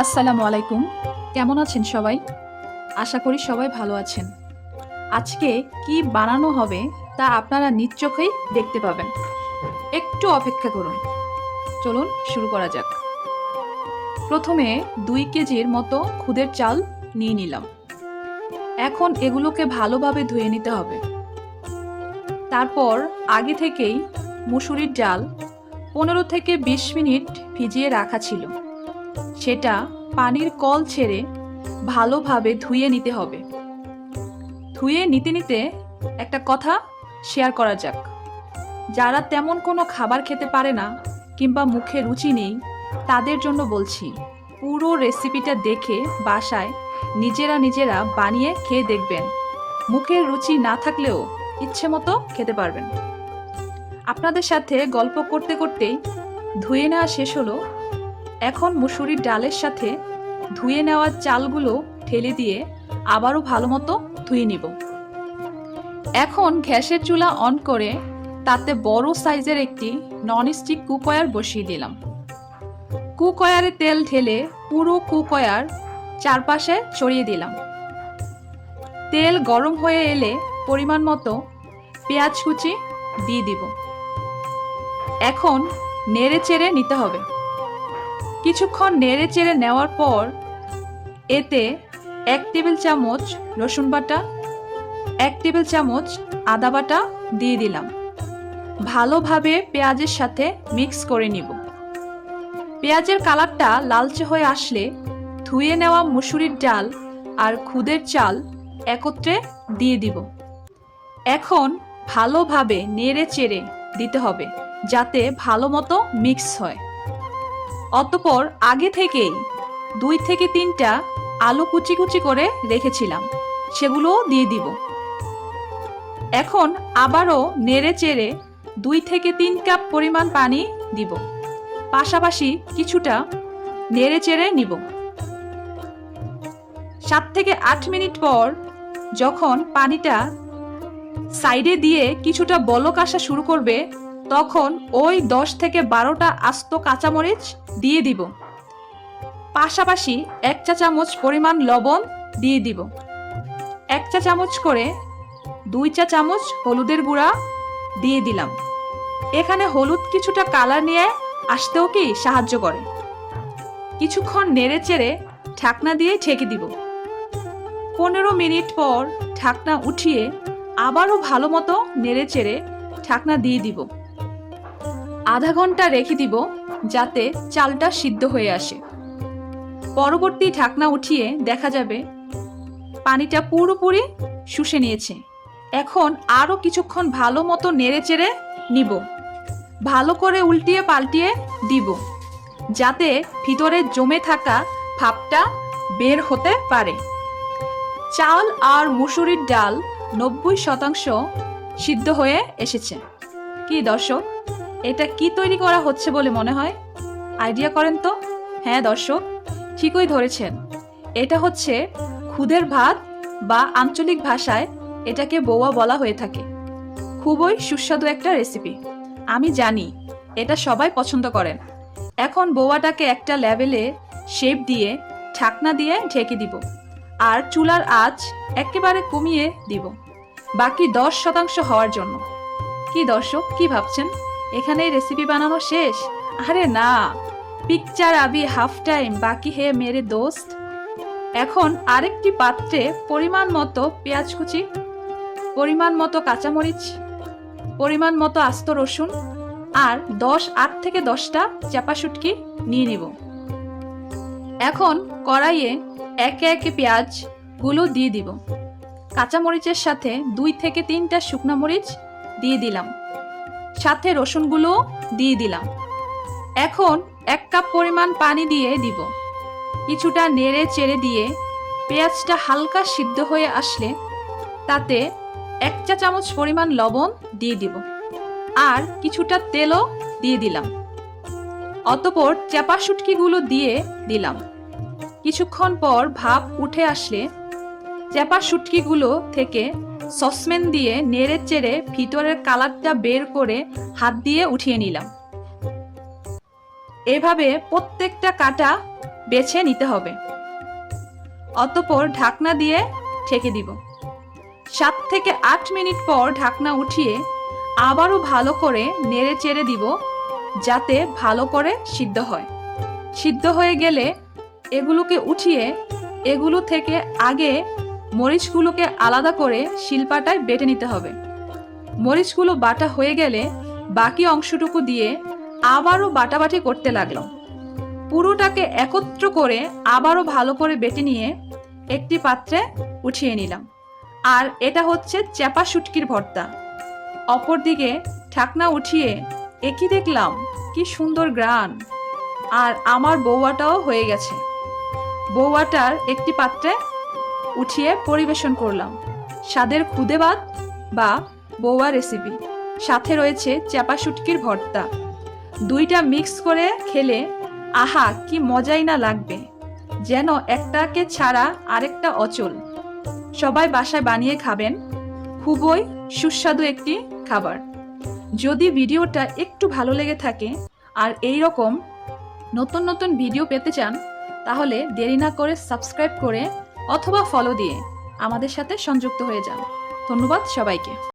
আসসালামু আলাইকুম। কেমন আছেন সবাই? আশা করি সবাই ভালো আছেন। আজকে কি বানানো হবে তা আপনারা নিজ চোখেই দেখতে পাবেন। একটু অপেক্ষা করুন। চলুন শুরু করা যাক। প্রথমে 2 কেজির মতো খুদের চাল নিয়ে নিলাম। এখন এগুলোকে ভালোভাবে ধুয়ে নিতে হবে। তারপর আগে থেকেই মুসুরির ডাল 15 থেকে 20 মিনিট ভিজিয়ে রাখা ছিল। সেটা পানির কল ছেড়ে ভালোভাবে ধুয়ে নিতে হবে। ধুয়ে নিতে নিতে একটা কথা শেয়ার করা যাক। যারা তেমন কোনো খাবার খেতে পারে না কিংবা মুখে রুচি নেই, তাদের জন্য বলছি, পুরো রেসিপিটা দেখে বাসায় নিজেরা বানিয়ে খেয়ে দেখবেন। মুখের রুচি না থাকলেও ইচ্ছে মতো খেতে পারবেন। আপনাদের সাথে গল্প করতে করতেই ধুয়ে নেওয়া শেষ হলো। এখন মুসুরির ডালের সাথে ধুয়ে নেওয়া চালগুলো ঢেলে দিয়ে আবারও ভালো মতো ধুয়ে নিব। এখন গ্যাসের চুলা অন করে তাতে বড় সাইজের একটি ননস্টিক কুকওয়্যার বসিয়ে দিলাম। কুকওয়্যারে তেল ঢেলে পুরো কুকওয়্যার চারপাশে ছড়িয়ে দিলাম। তেল গরম হয়ে এলে পরিমাণ মতো পেঁয়াজ কুচি দিয়ে দিব। এখন নেড়ে চেড়ে নিতে হবে। কিছুক্ষণ নেড়ে চেড়ে নেওয়ার পর এতে 1 টেবিল চামচ রসুন বাটা, 1 টেবিল চামচ আদা বাটা দিয়ে দিলাম। ভালোভাবে পেঁয়াজের সাথে মিক্স করে নিব। পেঁয়াজের কালারটা লালচে হয়ে আসলে ধুয়ে নেওয়া মুসুরির ডাল আর খুদের চাল একত্রে দিয়ে দিব। এখন ভালোভাবে নেড়ে চেড়ে দিতে হবে যাতে ভালো মতো মিক্স হয়। অতঃপর আগে থেকেই 2 থেকে 3টা আলু কুচি কুচি করে রেখেছিলাম, সেগুলোও দিয়ে দিব। এখন আবারও নেড়ে চেড়ে 2 থেকে 3 কাপ পরিমাণ পানি দিব। পাশাপাশি কিছুটা নেড়ে চেড়ে নিব। 7 থেকে 8 মিনিট পর যখন পানিটা সাইডে দিয়ে কিছুটা বলক আসা শুরু করবে, তখন ওই 10 থেকে 12টা আস্ত কাঁচামরিচ দিয়ে দিব। পাশাপাশি 1 চা চামচ পরিমাণ লবণ দিয়ে দিব। 1 চা চামচ করে 2 চা চামচ হলুদের গুঁড়া দিয়ে দিলাম। এখানে হলুদ কিছুটা কালার নিয়ে আসতেও কি সাহায্য করে। কিছুক্ষণ নেড়ে চেড়ে ঢাকনা দিয়ে ঢেকে দিব। 15 মিনিট পর ঢাকনা উঠিয়ে আবারও ভালো মতো নেড়ে চেড়ে ঢাকনা দিয়ে দিব। আধা ঘন্টা রেখে দিব যাতে চালটা সিদ্ধ হয়ে আসে। পরবর্তী ঢাকনা উঠিয়ে দেখা যাবে পানিটা পুরোপুরি শুষে নিয়েছে। এখন আরও কিছুক্ষণ ভালো মতো নেড়ে চেড়ে নিব। ভালো করে উল্টিয়ে পাল্টিয়ে দিব যাতে ভিতরে জমে থাকা ভাপটা বের হতে পারে। চাল আর মুসুরির ডাল 90% সিদ্ধ হয়ে এসেছে। কি দর্শক, এটা কি তৈরি করা হচ্ছে বলে মনে হয়? আইডিয়া করেন তো। হ্যাঁ দর্শক, ঠিকই ধরেছেন। এটা হচ্ছে খুদের ভাত বা আঞ্চলিক ভাষায় এটাকে বৌয়া বলা হয়ে থাকে। খুবই সুস্বাদু একটা রেসিপি। আমি জানি এটা সবাই পছন্দ করেন। এখন বৌয়াটাকে একটা লেভেলে শেপ দিয়ে ঢাকনা দিয়ে ঢেকে দিব আর চুলার আঁচ একেবারে কমিয়ে দিব, বাকি 10% হওয়ার জন্য। কি দর্শক, কি ভাবছেন এখানেই রেসিপি বানানো শেষ? আরে না, পিকচার আবি হাফ টাইম বাকি হে মেরে দোস্ত। এখন আরেকটি পাত্রে পরিমাণ মতো পেঁয়াজ কুচি, পরিমাণ মতো কাঁচামরিচ, পরিমাণ মতো আস্ত রসুন আর 8 থেকে 10টা চাপা শুটকি নিয়ে নিব। এখন কড়াইয়ে একে একে পেঁয়াজ গুলো দিয়ে দিব। কাঁচামরিচের সাথে 2 থেকে 3টা শুকনো মরিচ দিয়ে দিলাম, সাথে রসুনগুলো দিয়ে দিলাম। এখন 1 কাপ পরিমাণ পানি দিয়ে দিব। কিছুটা নেড়ে চেড়ে দিয়ে পেঁয়াজটা হালকা সিদ্ধ হয়ে আসলে তাতে 1 চা চামচ পরিমাণ লবণ দিয়ে দিব আর কিছুটা তেলও দিয়ে দিলাম। অতঃপর চাপা শুটকিগুলো দিয়ে দিলাম। কিছুক্ষণ পর ভাপ উঠে আসলে চাপা শুটকিগুলো থেকে সসপ্যান দিয়ে নেড়ে চেড়ে ভিতরের কালারটা বের করে হাত দিয়ে উঠিয়ে নিলাম। এভাবে প্রত্যেকটা কাটা বেছে নিতে হবে। অতঃপর ঢাকনা দিয়ে ঢেকে দিব। 7 থেকে 8 মিনিট পর ঢাকনা উঠিয়ে আবারও ভালো করে নেড়ে চেড়ে দিব, যাতে ভালো করে সিদ্ধ হয়। সিদ্ধ হয়ে গেলে এগুলোকে উঠিয়ে এগুলো থেকে আগে মরিচগুলোকে আলাদা করে শিলপাটায় বেটে নিতে হবে। মরিচগুলো বাটা হয়ে গেলে বাকি অংশটুকু দিয়ে আবারও বাটাবাটি করতে লাগলাম। পুরোটাকে একত্র করে আবারও ভালো করে বেটে নিয়ে একটি পাত্রে উঠিয়ে নিলাম। আর এটা হচ্ছে চ্যাপা শুটকির ভর্তা। অপরদিকে ঢাকনা উঠিয়ে একই দেখলাম কি সুন্দর গ্রান, আর আমার বৌয়াটাও হয়ে গেছে। বৌয়াটার একটি পাত্রে উঠিয়ে পরিবেশন করলাম। স্বাদের খুদে ভাত বা বৌয়া রেসিপি, সাথে রয়েছে চ্যাপা শুটকির ভর্তা। দুইটা মিক্স করে খেলে আহা কি মজাই না লাগবে, যেন একটাকে ছাড়া আরেকটা অচল। সবাই বাসায় বানিয়ে খাবেন, খুবই সুস্বাদু একটি খাবার। যদি ভিডিওটা একটু ভালো লেগে থাকে আর এই রকম নতুন নতুন ভিডিও পেতে চান, তাহলে দেরি না করে সাবস্ক্রাইব করে অথবা ফলো দিয়ে আমাদের সাথে সংযুক্ত হয়ে যান। ধন্যবাদ সবাইকে।